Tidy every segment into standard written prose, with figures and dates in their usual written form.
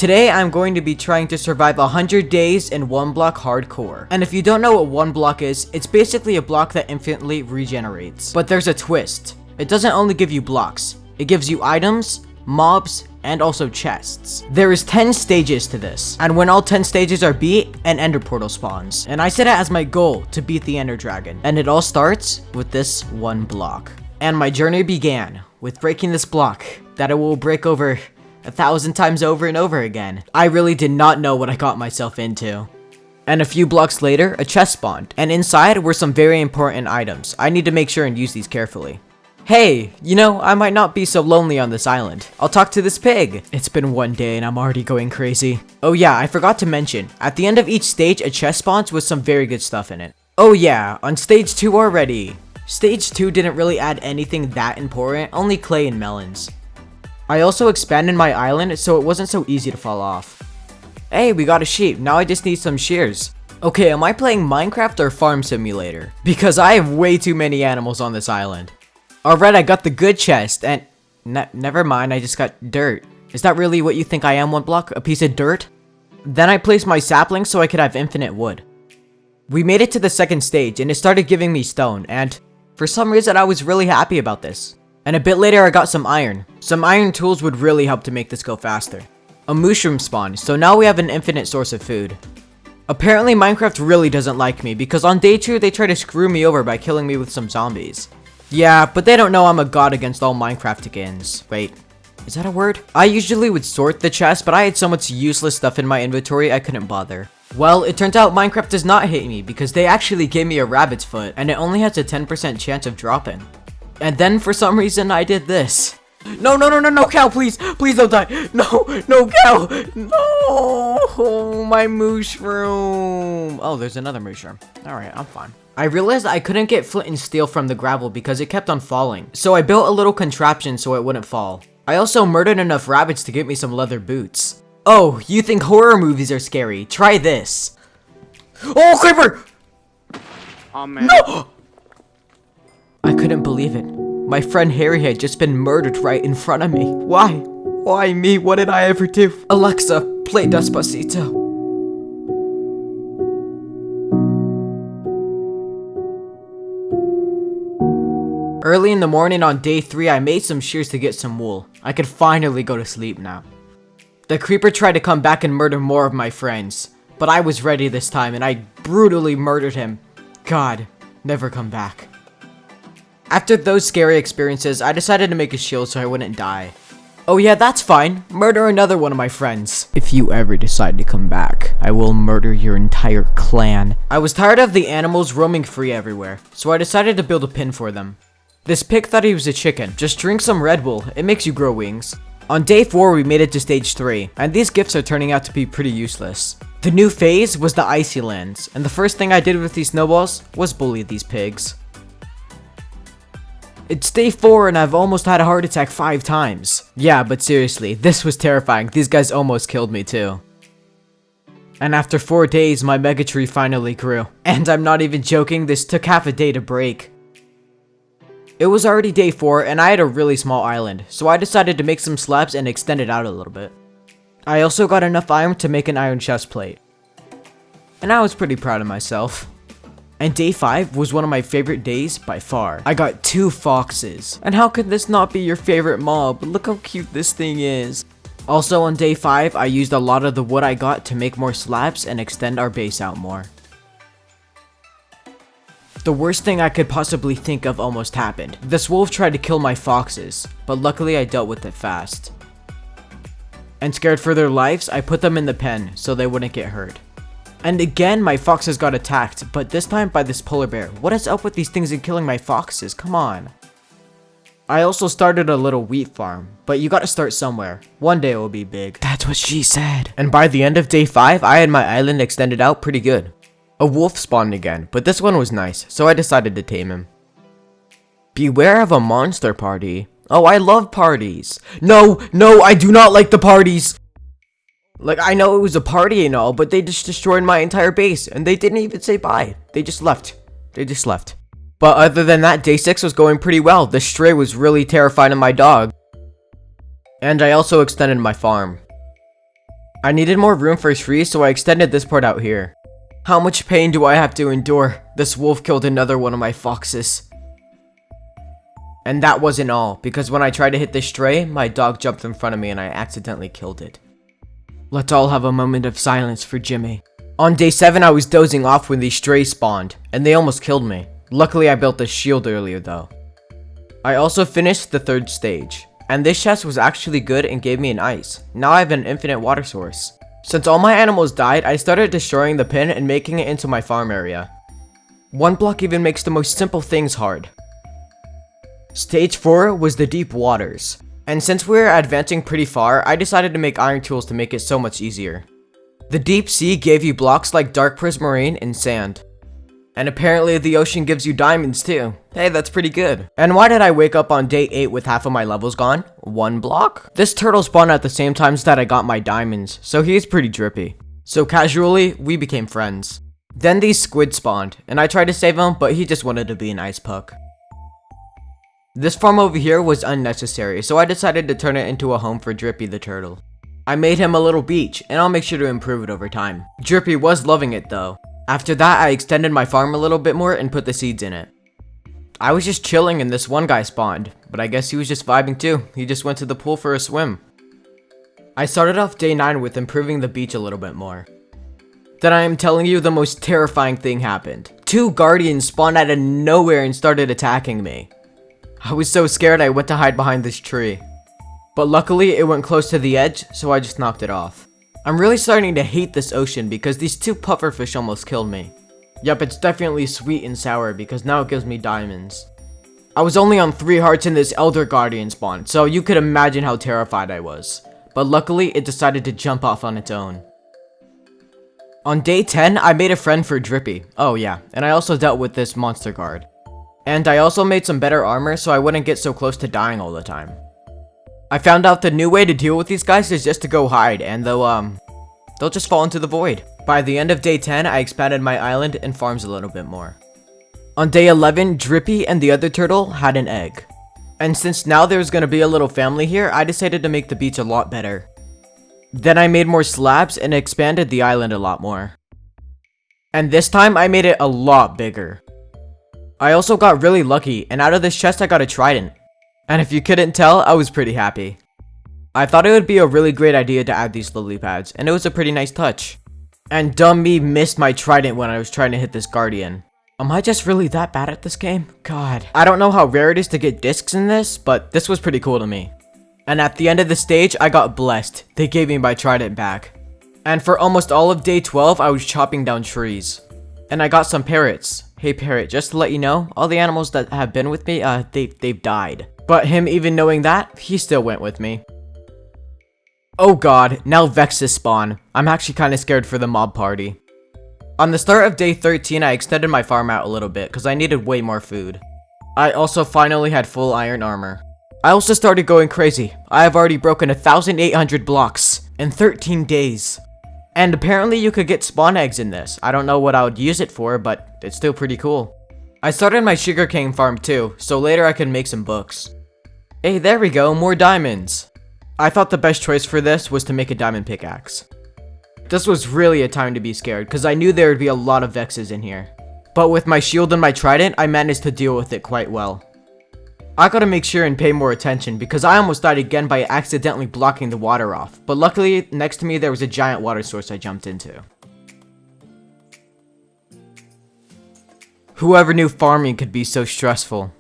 Today I'm going to be trying to survive 100 days in 1 block hardcore. And if you don't know what 1 block is, it's basically a block that infinitely regenerates. But there's a twist. It doesn't only give you blocks, it gives you items, mobs, and also chests. There is 10 stages to this, and when all 10 stages are beat, an ender portal spawns. And I set it as my goal to beat the ender dragon. And it all starts with this 1 block. And my journey began with breaking this block that it will break over 1,000 times over and over again. I really did not know what I got myself into. And a few blocks later, a chest spawned, and inside were some very important items. I need to make sure and use these carefully. Hey, you know, I might not be so lonely on this island. I'll talk to this pig. It's been 1 day and I'm already going crazy. Oh yeah, I forgot to mention, at the end of each stage, a chest spawns with some very good stuff in it. Oh yeah, on stage 2 already. Stage 2 didn't really add anything that important, only clay and melons. I also expanded my island so it wasn't so easy to fall off. Hey, we got a sheep, now I just need some shears. Okay, am I playing Minecraft or Farm Simulator? Because I have way too many animals on this island. Alright, I got the good chest, and never mind, I just got dirt. Is that really what you think I am, 1 block? A piece of dirt? Then I placed my saplings so I could have infinite wood. We made it to the 2nd stage, and it started giving me stone, and for some reason I was really happy about this. And a bit later I got some iron. Some iron tools would really help to make this go faster. A mushroom spawned, so now we have an infinite source of food. Apparently Minecraft really doesn't like me because on day 2 they try to screw me over by killing me with some zombies. Yeah, but they don't know I'm a god against all Minecraftigans. Wait, is that a word? I usually would sort the chest, but I had so much useless stuff in my inventory I couldn't bother. Well, it turns out Minecraft does not hate me because they actually gave me a rabbit's foot and it only has a 10% chance of dropping. And then for some reason I did this. No, cow, please don't die. No, cow. No, my mushroom. Oh, there's another mushroom. All right, I'm fine. I realized I couldn't get flint and steel from the gravel because it kept on falling. So I built a little contraption so it wouldn't fall. I also murdered enough rabbits to get me some leather boots. Oh, you think horror movies are scary? Try this. Oh, creeper! Oh man. No! I couldn't believe it. My friend Harry had just been murdered right in front of me. Why? Why me? What did I ever do? Alexa, play Despacito. Early in the morning on day 3, I made some shears to get some wool. I could finally go to sleep now. The creeper tried to come back and murder more of my friends, but I was ready this time and I brutally murdered him. God, never come back. After those scary experiences, I decided to make a shield so I wouldn't die. Oh yeah, that's fine. Murder another one of my friends. If you ever decide to come back, I will murder your entire clan. I was tired of the animals roaming free everywhere, so I decided to build a pen for them. This pig thought he was a chicken. Just drink some Red Bull, it makes you grow wings. On day 4, we made it to stage 3, and these gifts are turning out to be pretty useless. The new phase was the icy lands, and the first thing I did with these snowballs was bully these pigs. It's day 4 and I've almost had a heart attack 5 times. Yeah, but seriously, this was terrifying. These guys almost killed me too. And after 4 days, my mega tree finally grew. And I'm not even joking, this took half a day to break. It was already day 4 and I had a really small island, so I decided to make some slabs and extend it out a little bit. I also got enough iron to make an iron chest plate. And I was pretty proud of myself. And day 5 was one of my favorite days by far. I got 2 foxes. And how could this not be your favorite mob? Look how cute this thing is. Also on day 5, I used a lot of the wood I got to make more slabs and extend our base out more. The worst thing I could possibly think of almost happened. This wolf tried to kill my foxes, but luckily I dealt with it fast. And scared for their lives, I put them in the pen so they wouldn't get hurt. And again, my foxes got attacked, but this time by this polar bear. What is up with these things and killing my foxes? Come on. I also started a little wheat farm, but you gotta start somewhere. One day it will be big. That's what she said. And by the end of day 5, I had my island extended out pretty good. A wolf spawned again, but this one was nice, so I decided to tame him. Beware of a monster party. Oh, I love parties. No, I do not like the parties. Like, I know it was a party and all, but they just destroyed my entire base, and they didn't even say bye. They just left. But other than that, day 6 was going pretty well. The stray was really terrified of my dog. And I also extended my farm. I needed more room for trees, so I extended this part out here. How much pain do I have to endure? This wolf killed another one of my foxes. And that wasn't all, because when I tried to hit this stray, my dog jumped in front of me and I accidentally killed it. Let's all have a moment of silence for Jimmy. On day 7, I was dozing off when these strays spawned, and they almost killed me. Luckily, I built a shield earlier though. I also finished the 3rd stage, and this chest was actually good and gave me an ice. Now I have an infinite water source. Since all my animals died, I started destroying the pin and making it into my farm area. 1 block even makes the most simple things hard. Stage 4 was the deep waters, and since we were advancing pretty far, I decided to make iron tools to make it so much easier. The deep sea gave you blocks like dark prismarine and sand. And apparently the ocean gives you diamonds too. Hey, that's pretty good. And why did I wake up on day 8 with half of my levels gone? 1 block? This turtle spawned at the same times that I got my diamonds, so he's pretty drippy. So casually, we became friends. Then these squid spawned, and I tried to save him, but he just wanted to be an ice puck. This farm over here was unnecessary, so I decided to turn it into a home for Drippy the turtle. I made him a little beach, and I'll make sure to improve it over time. Drippy was loving it though. After that, I extended my farm a little bit more and put the seeds in it. I was just chilling and this one guy spawned, but I guess he was just vibing too. He just went to the pool for a swim. I started off day 9 with improving the beach a little bit more. Then I am telling you the most terrifying thing happened. 2 guardians spawned out of nowhere and started attacking me. I was so scared I went to hide behind this tree. But luckily it went close to the edge, so I just knocked it off. I'm really starting to hate this ocean because these 2 pufferfish almost killed me. Yup, it's definitely sweet and sour because now it gives me diamonds. I was only on 3 hearts in this elder guardian spawn, so you could imagine how terrified I was. But luckily it decided to jump off on its own. On day 10, I made a friend for Drippy. Oh yeah, and I also dealt with this monster guard. And I also made some better armor so I wouldn't get so close to dying all the time. I found out the new way to deal with these guys is just to go hide, and they'll just fall into the void. By the end of day 10, I expanded my island and farms a little bit more. On day 11, Drippy and the other turtle had an egg. And since now there's gonna be a little family here, I decided to make the beach a lot better. Then I made more slabs and expanded the island a lot more. And this time I made it a lot bigger. I also got really lucky, and out of this chest I got a trident. And if you couldn't tell, I was pretty happy. I thought it would be a really great idea to add these lily pads, and it was a pretty nice touch. And dumb me missed my trident when I was trying to hit this guardian. Am I just really that bad at this game? God. I don't know how rare it is to get discs in this, but this was pretty cool to me. And at the end of the stage, I got blessed. They gave me my trident back. And for almost all of day 12, I was chopping down trees. And I got some parrots. Hey parrot, just to let you know, all the animals that have been with me, they've died. But him even knowing that, he still went with me. Oh god, now Vexes spawn. I'm actually kinda scared for the mob party. On the start of day 13, I extended my farm out a little bit because I needed way more food. I also finally had full iron armor. I also started going crazy. I have already broken 1,800 blocks in 13 days. And apparently you could get spawn eggs in this. I don't know what I would use it for, but it's still pretty cool. I started my sugarcane farm too, so later I can make some books. Hey, there we go, more diamonds. I thought the best choice for this was to make a diamond pickaxe. This was really a time to be scared, because I knew there would be a lot of Vexes in here. But with my shield and my trident, I managed to deal with it quite well. I gotta make sure and pay more attention, because I almost died again by accidentally blocking the water off. But luckily, next to me there was a giant water source I jumped into. Whoever knew farming could be so stressful.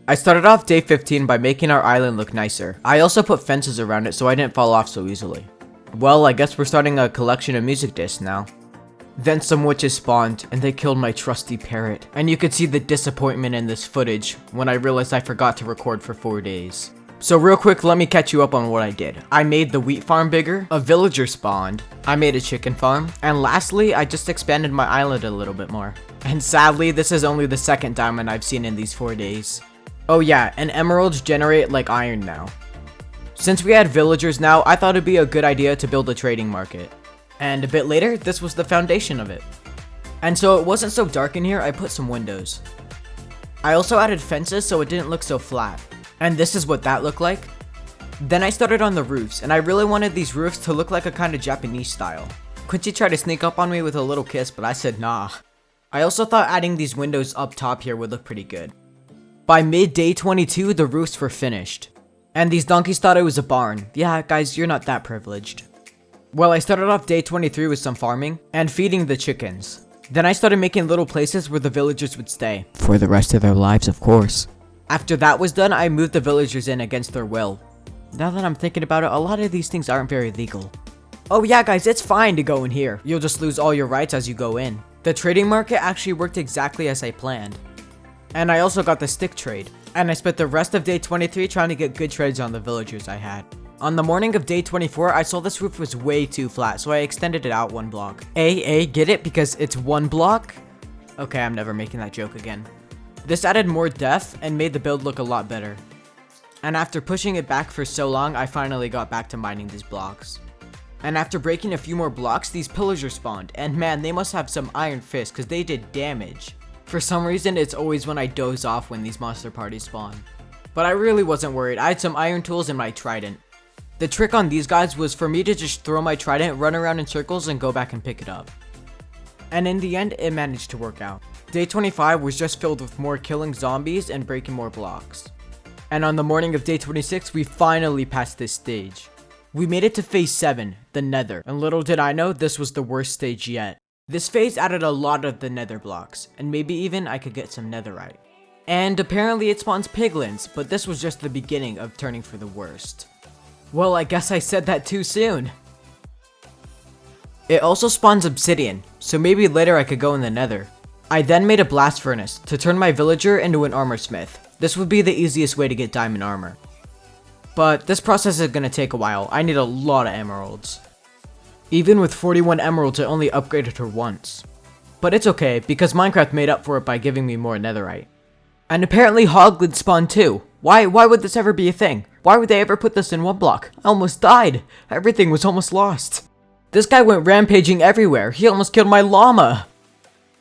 I started off day 15 by making our island look nicer. I also put fences around it so I didn't fall off so easily. Well, I guess we're starting a collection of music discs now. Then some witches spawned, and they killed my trusty parrot. And you could see the disappointment in this footage when I realized I forgot to record for 4 days. So real quick, let me catch you up on what I did. I made the wheat farm bigger, a villager spawned, I made a chicken farm, and lastly, I just expanded my island a little bit more. And sadly, this is only the second diamond I've seen in these 4 days. Oh yeah, and emeralds generate like iron now. Since we had villagers now, I thought it'd be a good idea to build a trading market. And a bit later, this was the foundation of it. And so it wasn't so dark in here, I put some windows. I also added fences so it didn't look so flat. And this is what that looked like. Then I started on the roofs, and I really wanted these roofs to look like a kind of Japanese style. Quincy tried to sneak up on me with a little kiss, but I said nah. I also thought adding these windows up top here would look pretty good. By mid-day 22, the roofs were finished. And these donkeys thought it was a barn. Yeah, guys, you're not that privileged. Well, I started off day 23 with some farming and feeding the chickens. Then I started making little places where the villagers would stay. For the rest of their lives, of course. After that was done, I moved the villagers in against their will. Now that I'm thinking about it, a lot of these things aren't very legal. Oh yeah, guys, it's fine to go in here. You'll just lose all your rights as you go in. The trading market actually worked exactly as I planned. And I also got the stick trade. And I spent the rest of day 23 trying to get good trades on the villagers I had. On the morning of day 24, I saw this roof was way too flat, so I extended it out 1 block. Get it? Because it's 1 block? Okay, I'm never making that joke again. This added more depth and made the build look a lot better. And after pushing it back for so long, I finally got back to mining these blocks. And after breaking a few more blocks, these pillars respawned, and man, they must have some iron fists because they did damage. For some reason, it's always when I doze off when these monster parties spawn. But I really wasn't worried. I had some iron tools and my trident. The trick on these guys was for me to just throw my trident, run around in circles, and go back and pick it up. And in the end, it managed to work out. Day 25 was just filled with more killing zombies and breaking more blocks. And on the morning of day 26, we finally passed this stage. We made it to phase 7, the nether, and little did I know this was the worst stage yet. This phase added a lot of the nether blocks, and maybe even I could get some netherite. And apparently it spawns piglins, but this was just the beginning of turning for the worst. Well, I guess I said that too soon. It also spawns obsidian, so maybe later I could go in the nether. I then made a blast furnace to turn my villager into an armor smith. This would be the easiest way to get diamond armor. But this process is gonna take a while. I need a lot of emeralds. Even with 41 emeralds, I only upgraded her once. But it's okay, because Minecraft made up for it by giving me more netherite. And apparently hoglins spawn too. Why would this ever be a thing? Why would they ever put this in 1 block? I almost died. Everything was almost lost. This guy went rampaging everywhere. He almost killed my llama.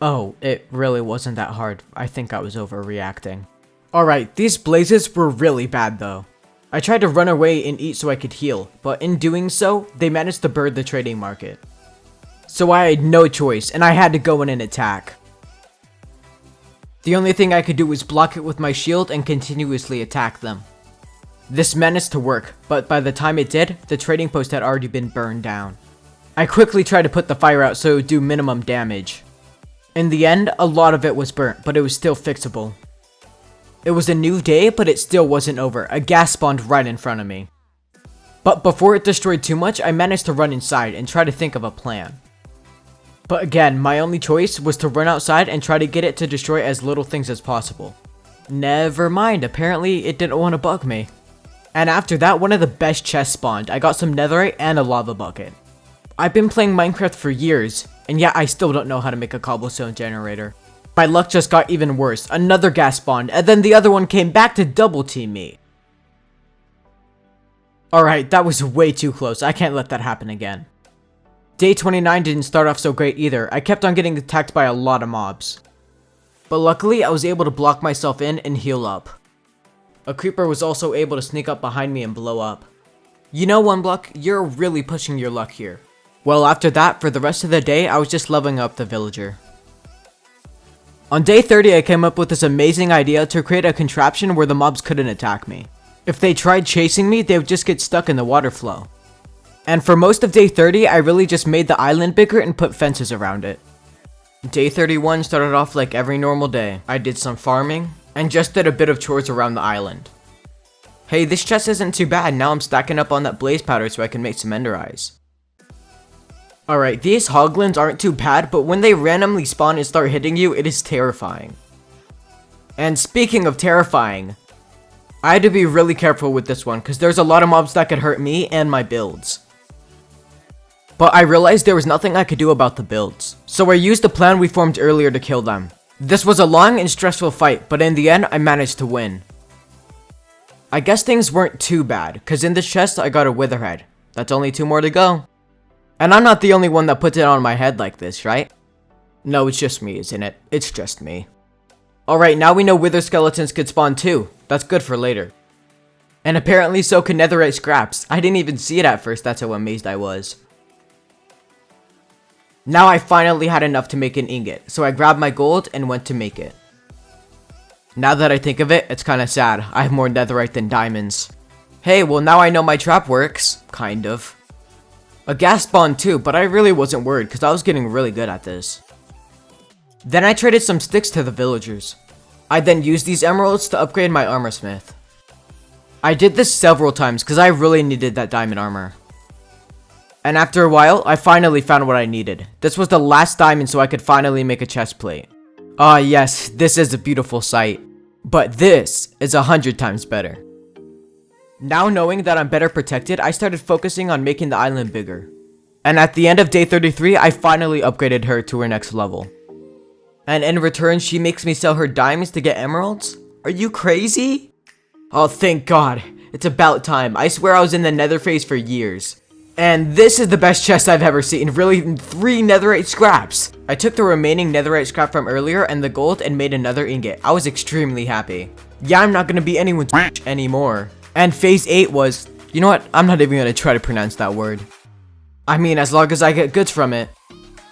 Oh, it really wasn't that hard. I think I was overreacting. Alright, these blazes were really bad though. I tried to run away and eat so I could heal, but in doing so, they managed to bird the trading market. So I had no choice, and I had to go in and attack. The only thing I could do was block it with my shield and continuously attack them. This managed to work, but by the time it did, the trading post had already been burned down. I quickly tried to put the fire out so it would do minimum damage. In the end, a lot of it was burnt, but it was still fixable. It was a new day, but it still wasn't over. A gas spawned right in front of me. But before it destroyed too much, I managed to run inside and try to think of a plan. But again, my only choice was to run outside and try to get it to destroy as little things as possible. Never mind, apparently it didn't want to bug me. And after that, one of the best chests spawned. I got some netherite and a lava bucket. I've been playing Minecraft for years, and yet I still don't know how to make a cobblestone generator. My luck just got even worse. Another gas spawned, and then the other one came back to double team me. Alright, that was way too close. I can't let that happen again. Day 29 didn't start off so great either. I kept on getting attacked by a lot of mobs. But luckily, I was able to block myself in and heal up. A creeper was also able to sneak up behind me and blow up. You know, 1 block, you're really pushing your luck here. Well, after that, for the rest of the day, I was just leveling up the villager. On day 30, I came up with this amazing idea to create a contraption where the mobs couldn't attack me. If they tried chasing me, they would just get stuck in the water flow. And for most of day 30, I really just made the island bigger and put fences around it. Day 31 started off like every normal day. I did some farming, and just did a bit of chores around the island. Hey, this chest isn't too bad. Now I'm stacking up on that blaze powder so I can make some ender eyes. Alright, these hoglins aren't too bad, but when they randomly spawn and start hitting you, it is terrifying. And speaking of terrifying, I had to be really careful with this one, because there's a lot of mobs that could hurt me and my builds. But I realized there was nothing I could do about the builds, so I used the plan we formed earlier to kill them. This was a long and stressful fight, but in the end, I managed to win. I guess things weren't too bad, because in this chest I got a witherhead. That's only 2 more to go. And I'm not the only one that puts it on my head like this, right? No, it's just me, isn't it? It's just me. Alright, now we know wither skeletons could spawn too. That's good for later. And apparently so can netherite scraps. I didn't even see it at first, that's how amazed I was. Now I finally had enough to make an ingot, so I grabbed my gold and went to make it. Now that I think of it, it's kinda sad. I have more netherite than diamonds. Hey, well now I know my trap works. Kind of. A gas spawn too, but I really wasn't worried because I was getting really good at this. Then I traded some sticks to the villagers. I then used these emeralds to upgrade my armor smith. I did this several times because I really needed that diamond armor. And after a while, I finally found what I needed. This was the last diamond so I could finally make a chest plate. Ah yes, this is a beautiful sight. But this is 100 times better. Now knowing that I'm better protected, I started focusing on making the island bigger. And at the end of day 33, I finally upgraded her to her next level. And in return, she makes me sell her diamonds to get emeralds? Are you crazy? Oh, thank God. It's about time. I swear I was in the nether phase for years. And this is the best chest I've ever seen. Really, 3 netherite scraps. I took the remaining netherite scrap from earlier and the gold and made another ingot. I was extremely happy. Yeah, I'm not gonna be anyone's anymore. And phase 8 was... You know what? I'm not even gonna try to pronounce that word. I mean, as long as I get goods from it.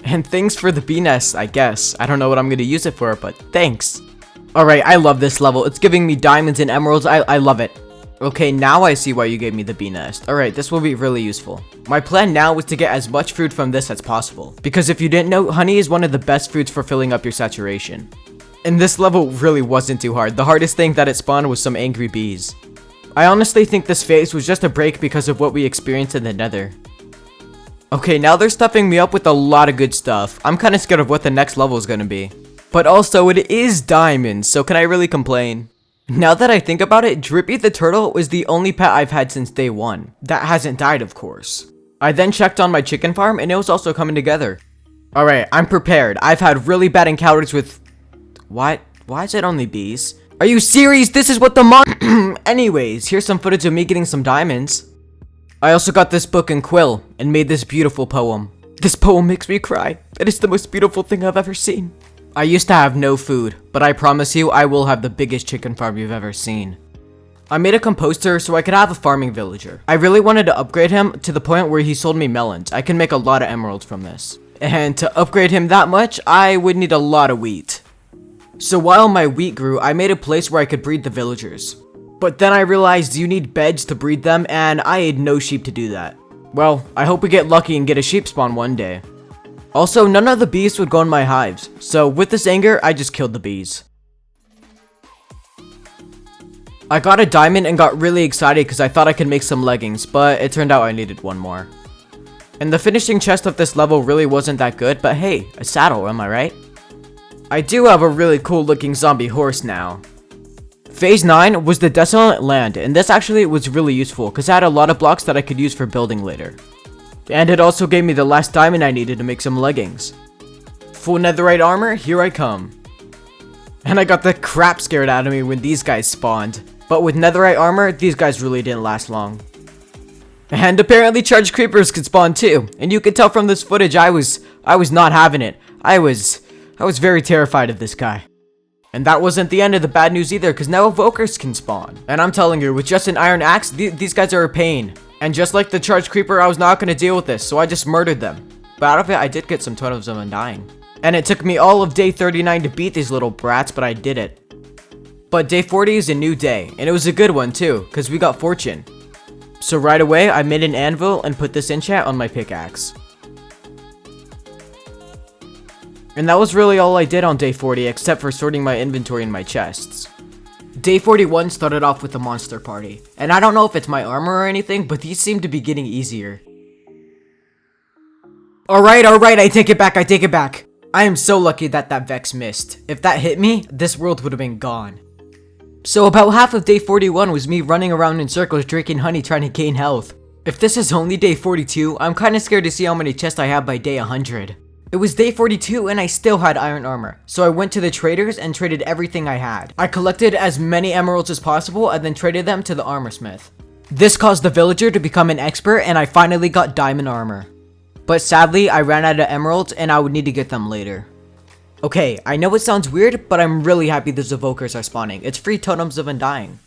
And thanks for the bee nest, I guess. I don't know what I'm gonna use it for, but thanks. Alright, I love this level. It's giving me diamonds and emeralds. I love it. Okay, now I see why you gave me the bee nest. Alright, this will be really useful. My plan now is to get as much food from this as possible. Because if you didn't know, honey is one of the best foods for filling up your saturation. And this level really wasn't too hard. The hardest thing that it spawned was some angry bees. I honestly think this phase was just a break because of what we experienced in the nether. Okay, now they're stuffing me up with a lot of good stuff. I'm kinda scared of what the next level is gonna be. But also, it is diamonds, so can I really complain? Now that I think about it, Drippy the turtle was the only pet I've had since day 1. That hasn't died, of course. I then checked on my chicken farm, and it was also coming together. Alright, I'm prepared. I've had really bad encounters with... What? Why is it only bees? Are you serious? This is what the Anyways, here's some footage of me getting some diamonds. I also got this book and quill, and made this beautiful poem. This poem makes me cry. It is the most beautiful thing I've ever seen. I used to have no food, but I promise you I will have the biggest chicken farm you've ever seen. I made a composter so I could have a farming villager. I really wanted to upgrade him to the point where he sold me melons. I can make a lot of emeralds from this. And to upgrade him that much, I would need a lot of wheat. So while my wheat grew, I made a place where I could breed the villagers. But then I realized you need beds to breed them, and I had no sheep to do that. Well, I hope we get lucky and get a sheep spawn one day. Also, none of the bees would go in my hives, so with this anger, I just killed the bees. I got a diamond and got really excited because I thought I could make some leggings, but it turned out I needed one more. And the finishing chest of this level really wasn't that good, but hey, a saddle, am I right? I do have a really cool looking zombie horse now. Phase 9 was the Desolate land, and this actually was really useful because I had a lot of blocks that I could use for building later. And it also gave me the last diamond I needed to make some leggings. Full netherite armor, here I come. And I got the crap scared out of me when these guys spawned. But with netherite armor, these guys really didn't last long. And apparently charged creepers could spawn too. And you could tell from this footage I was not having it. I was very terrified of this guy. And that wasn't the end of the bad news either, because now evokers can spawn. And I'm telling you, with just an iron axe, these guys are a pain. And just like the charged creeper, I was not going to deal with this, so I just murdered them. But out of it, I did get some totems of undying. And it took me all of day 39 to beat these little brats, but I did it. But day 40 is a new day, and it was a good one too, because we got fortune. So right away, I made an anvil and put this enchant on my pickaxe. And that was really all I did on day 40, except for sorting my inventory in my chests. Day 41 started off with the monster party, and I don't know if it's my armor or anything, but these seem to be getting easier. Alright, I take it back. I am so lucky that Vex missed. If that hit me, this world would have been gone. So about half of day 41 was me running around in circles drinking honey trying to gain health. If this is only day 42, I'm kinda scared to see how many chests I have by day 100. It was day 42 and I still had iron armor, so I went to the traders and traded everything I had. I collected as many emeralds as possible and then traded them to the armor smith. This caused the villager to become an expert and I finally got diamond armor. But sadly, I ran out of emeralds and I would need to get them later. Okay, I know it sounds weird, but I'm really happy those evokers are spawning. It's free totems of undying.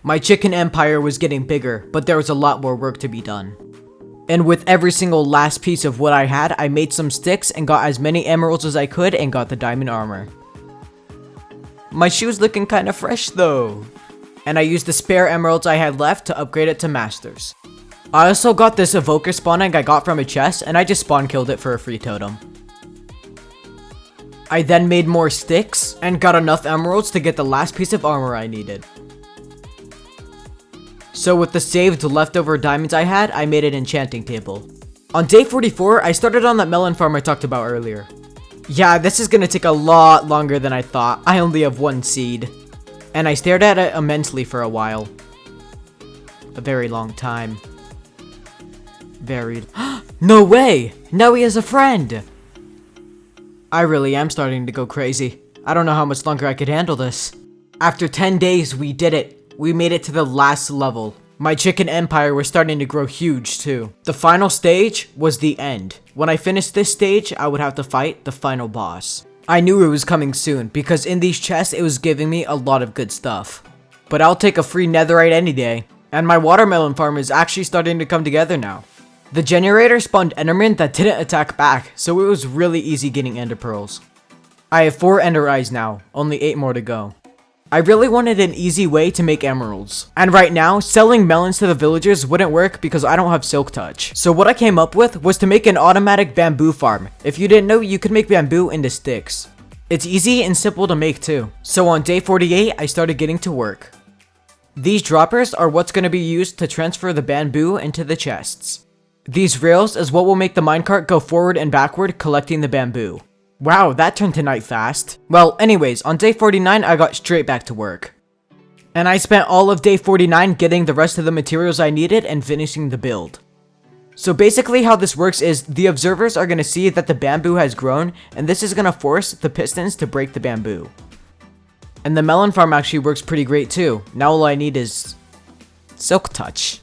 My chicken empire was getting bigger, but there was a lot more work to be done. And with every single last piece of what I had, I made some sticks and got as many emeralds as I could and got the diamond armor. My shoe's looking kinda fresh though. And I used the spare emeralds I had left to upgrade it to masters. I also got this evoker spawn egg I got from a chest and I just spawn killed it for a free totem. I then made more sticks and got enough emeralds to get the last piece of armor I needed. So with the saved leftover diamonds I had, I made an enchanting table. On day 44, I started on that melon farm I talked about earlier. Yeah, this is gonna take a lot longer than I thought. I only have one seed. And I stared at it immensely for a while. A very long time. No way! Now he has a friend! I really am starting to go crazy. I don't know how much longer I could handle this. After 10 days, we did it. We made it to the last level. My chicken empire was starting to grow huge too. The final stage was the end. When I finished this stage, I would have to fight the final boss. I knew it was coming soon because in these chests, it was giving me a lot of good stuff. But I'll take a free netherite any day. And my watermelon farm is actually starting to come together now. The generator spawned endermen that didn't attack back, so it was really easy getting ender pearls. I have 4 ender eyes now, only 8 more to go. I really wanted an easy way to make emeralds. And right now, selling melons to the villagers wouldn't work because I don't have silk touch. So what I came up with was to make an automatic bamboo farm. If you didn't know, you could make bamboo into sticks. It's easy and simple to make too. So on day 48, I started getting to work. These droppers are what's going to be used to transfer the bamboo into the chests. These rails is what will make the minecart go forward and backward collecting the bamboo. Wow, that turned to night fast. Well, anyways, on day 49, I got straight back to work. And I spent all of day 49 getting the rest of the materials I needed and finishing the build. So basically how this works is the observers are going to see that the bamboo has grown, and this is going to force the pistons to break the bamboo. And the melon farm actually works pretty great too. Now all I need is silk touch.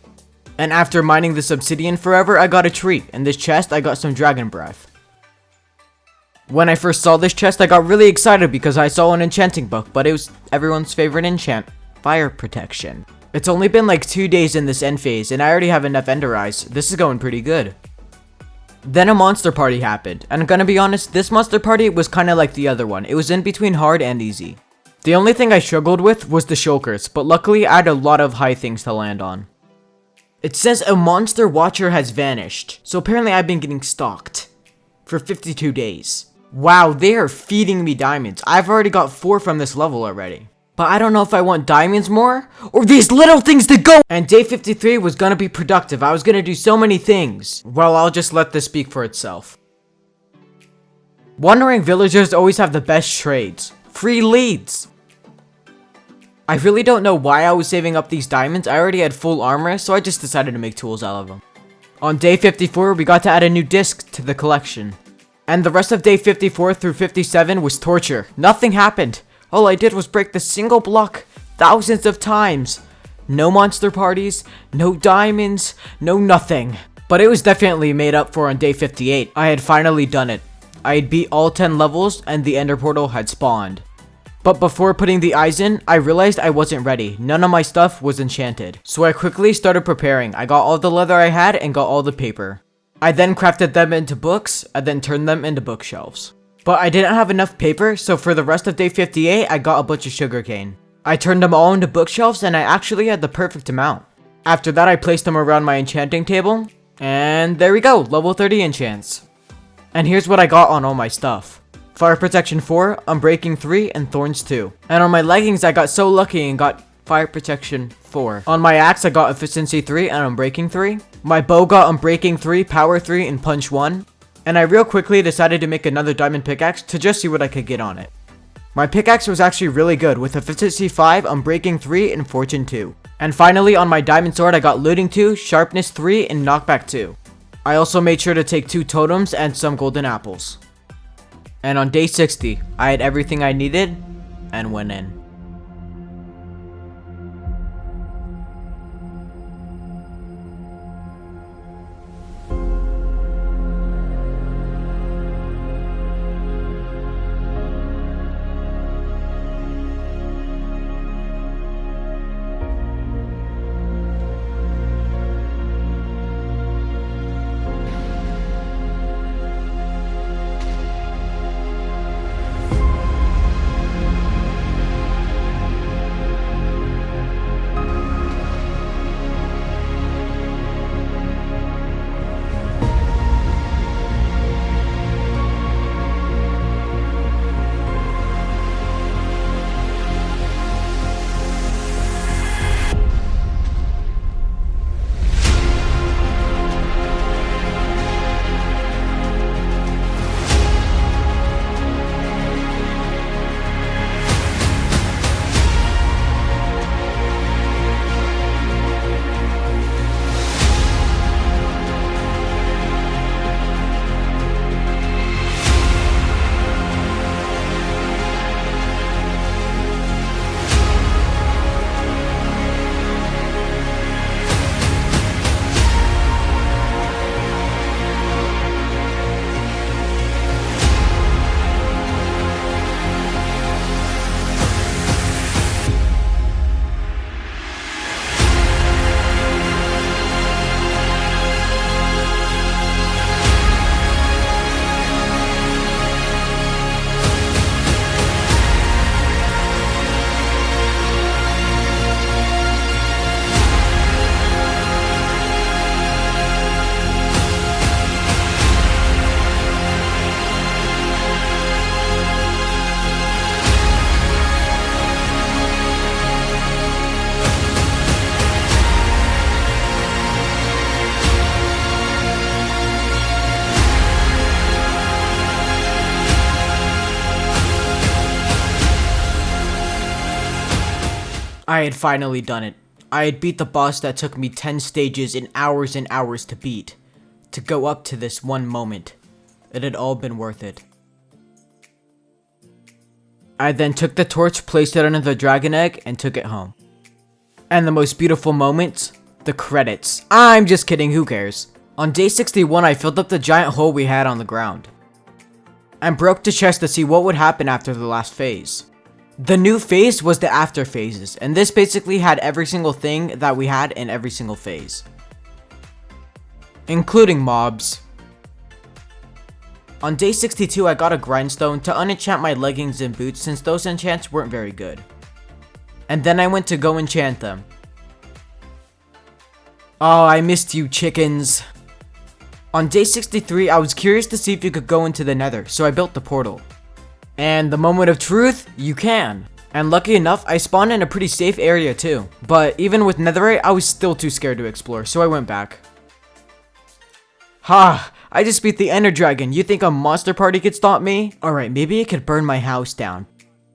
And after mining this obsidian forever, I got a treat. In this chest, I got some dragon breath. When I first saw this chest, I got really excited because I saw an enchanting book, but it was everyone's favorite enchant, fire protection. It's only been like 2 days in this end phase, and I already have enough ender eyes. This is going pretty good. Then a monster party happened, and I'm gonna be honest, this monster party was kinda like the other one. It was in between hard and easy. The only thing I struggled with was the shulkers, but luckily I had a lot of high things to land on. It says a monster watcher has vanished, so apparently I've been getting stalked for 52 days. Wow, they are feeding me diamonds. I've already got 4 from this level already. But I don't know if I want diamonds more, or these little things to go! And day 53 was gonna be productive. I was gonna do so many things. Well, I'll just let this speak for itself. Wandering villagers always have the best trades. Free leads! I really don't know why I was saving up these diamonds. I already had full armor, so I just decided to make tools out of them. On day 54, we got to add a new disc to the collection. And the rest of day 54 through 57 was torture. Nothing happened. All I did was break the single block thousands of times. No monster parties, no diamonds, no nothing. But it was definitely made up for on day 58. I had finally done it. I had beat all 10 levels and the ender portal had spawned. But before putting the eyes in, I realized I wasn't ready. None of my stuff was enchanted. So I quickly started preparing. I got all the leather I had and got all the paper. I then crafted them into books and then turned them into bookshelves. But I didn't have enough paper, so for the rest of day 58, I got a bunch of sugarcane. I turned them all into bookshelves and I actually had the perfect amount. After that, I placed them around my enchanting table. And there we go, level 30 enchants. And here's what I got on all my stuff. Fire Protection 4, Unbreaking 3, and Thorns 2. And on my leggings, I got so lucky and got Fire Protection 4. On my axe, I got Efficiency 3 and Unbreaking 3. My bow got Unbreaking 3, Power 3, and Punch 1. And I real quickly decided to make another diamond pickaxe to just see what I could get on it. My pickaxe was actually really good with Efficiency 5, Unbreaking 3, and Fortune 2. And finally, on my diamond sword, I got Looting 2, Sharpness 3, and Knockback 2. I also made sure to take 2 totems and some golden apples. And on day 60, I had everything I needed and went in. I had finally done it. I had beat the boss that took me 10 stages and hours to beat. To go up to this one moment. It had all been worth it. I then took the torch, placed it under the dragon egg, and took it home. And the most beautiful moment? The credits. I'm just kidding, who cares? On day 61, I filled up the giant hole we had on the ground. And broke the chest to see what would happen after the last phase. The new phase was the after phases, and this basically had every single thing that we had in every single phase. Including mobs. On day 62, I got a grindstone to unenchant my leggings and boots since those enchants weren't very good. And then I went to go enchant them. Oh, I missed you, chickens. On day 63, I was curious to see if you could go into the nether, so I built the portal. And the moment of truth, you can. And lucky enough, I spawned in a pretty safe area too. But even with netherite, I was still too scared to explore, so I went back. Ha! I just beat the ender dragon. You think a monster party could stop me? Alright, maybe it could burn my house down.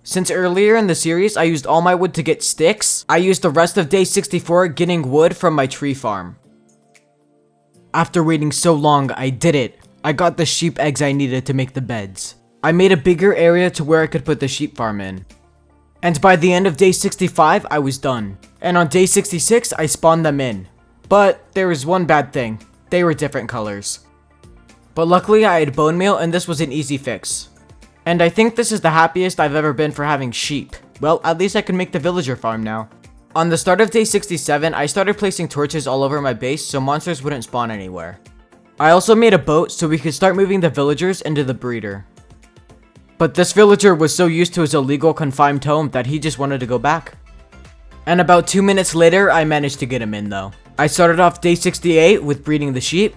Since earlier in the series, I used all my wood to get sticks, I used the rest of day 64 getting wood from my tree farm. After waiting so long, I did it. I got the sheep eggs I needed to make the beds. I made a bigger area to where I could put the sheep farm in. And by the end of day 65, I was done. And on day 66, I spawned them in. But there was one bad thing. They were different colors. But luckily I had bone meal and this was an easy fix. And I think this is the happiest I've ever been for having sheep. Well, at least I can make the villager farm now. On the start of day 67, I started placing torches all over my base so monsters wouldn't spawn anywhere. I also made a boat so we could start moving the villagers into the breeder. But this villager was so used to his illegal confined home that he just wanted to go back. And about 2 minutes later, I managed to get him in though. I started off day 68 with breeding the sheep.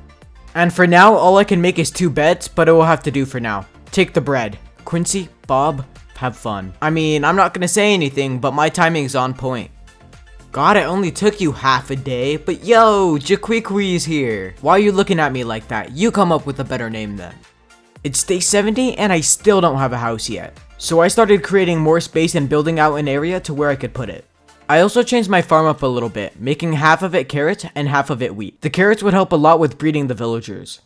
And for now, all I can make is 2 beds, but it will have to do for now. Take the bread. Quincy, Bob, have fun. I mean, I'm not gonna say anything, but my timing's on point. God, it only took you half a day, but yo, aCookieGod here. Why are you looking at me like that? You come up with a better name then. It's day 70 and I still don't have a house yet. So I started creating more space and building out an area to where I could put it. I also changed my farm up a little bit, making half of it carrots and half of it wheat. The carrots would help a lot with breeding the villagers.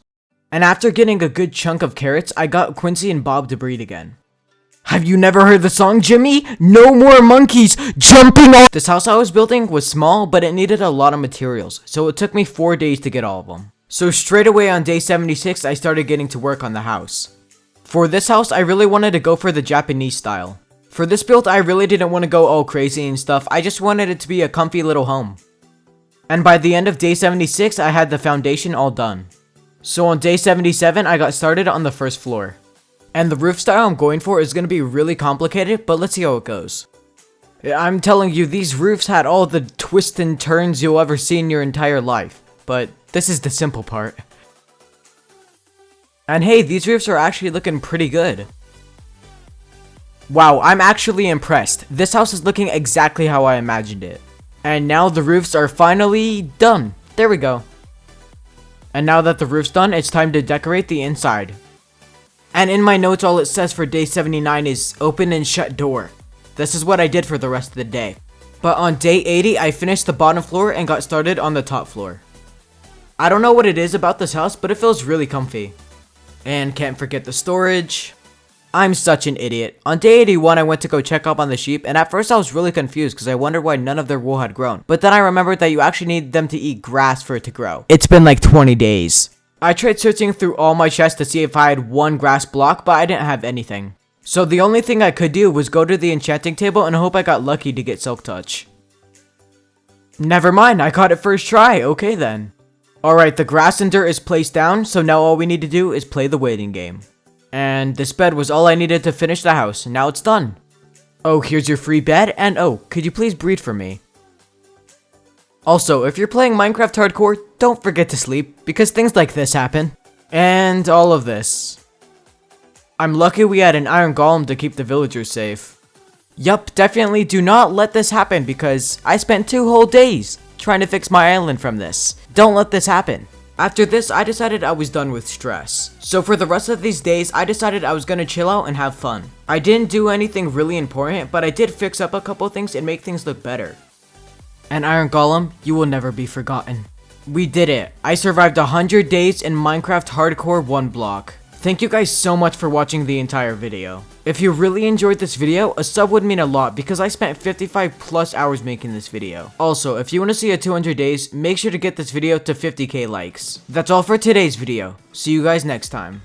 And after getting a good chunk of carrots, I got Quincy and Bob to breed again. Have you never heard the song, Jimmy? No more monkeys jumping off! This house I was building was small, but it needed a lot of materials, so it took me 4 days to get all of them. So straight away on day 76, I started getting to work on the house. For this house, I really wanted to go for the Japanese style. For this build, I really didn't want to go all crazy and stuff, I just wanted it to be a comfy little home. And by the end of day 76, I had the foundation all done. So on day 77, I got started on the first floor. And the roof style I'm going for is going to be really complicated, but let's see how it goes. I'm telling you, these roofs had all the twists and turns you'll ever see in your entire life. But this is the simple part. And hey, these roofs are actually looking pretty good. Wow, I'm actually impressed. This house is looking exactly how I imagined it. And now the roofs are finally done. There we go. And now that the roof's done, it's time to decorate the inside. And in my notes, all it says for day 79 is open and shut door. This is what I did for the rest of the day. But on day 80, I finished the bottom floor and got started on the top floor. I don't know what it is about this house, but it feels really comfy. And can't forget the storage. I'm such an idiot. On day 81, I went to go check up on the sheep, and at first I was really confused because I wondered why none of their wool had grown. But then I remembered that you actually need them to eat grass for it to grow. It's been like 20 days. I tried searching through all my chests to see if I had one grass block, but I didn't have anything. So the only thing I could do was go to the enchanting table and hope I got lucky to get Silk Touch. Never mind, I caught it first try, okay then. Alright, the grass and dirt is placed down, so now all we need to do is play the waiting game. And this bed was all I needed to finish the house, now it's done. Oh, here's your free bed, and oh, could you please breed for me? Also, if you're playing Minecraft Hardcore, don't forget to sleep, because things like this happen. And all of this. I'm lucky we had an iron golem to keep the villagers safe. Yup, definitely do not let this happen, because I spent 2 whole days trying to fix my island from this. Don't let this happen. After this, I decided I was done with stress. So for the rest of these days, I decided I was gonna chill out and have fun. I didn't do anything really important, but I did fix up a couple things and make things look better. And Iron Golem, you will never be forgotten. We did it. I survived 100 days in Minecraft Hardcore 1 block. Thank you guys so much for watching the entire video. If you really enjoyed this video, a sub would mean a lot because I spent 55 plus hours making this video. Also, if you want to see a 200 days, make sure to get this video to 50k likes. That's all for today's video. See you guys next time.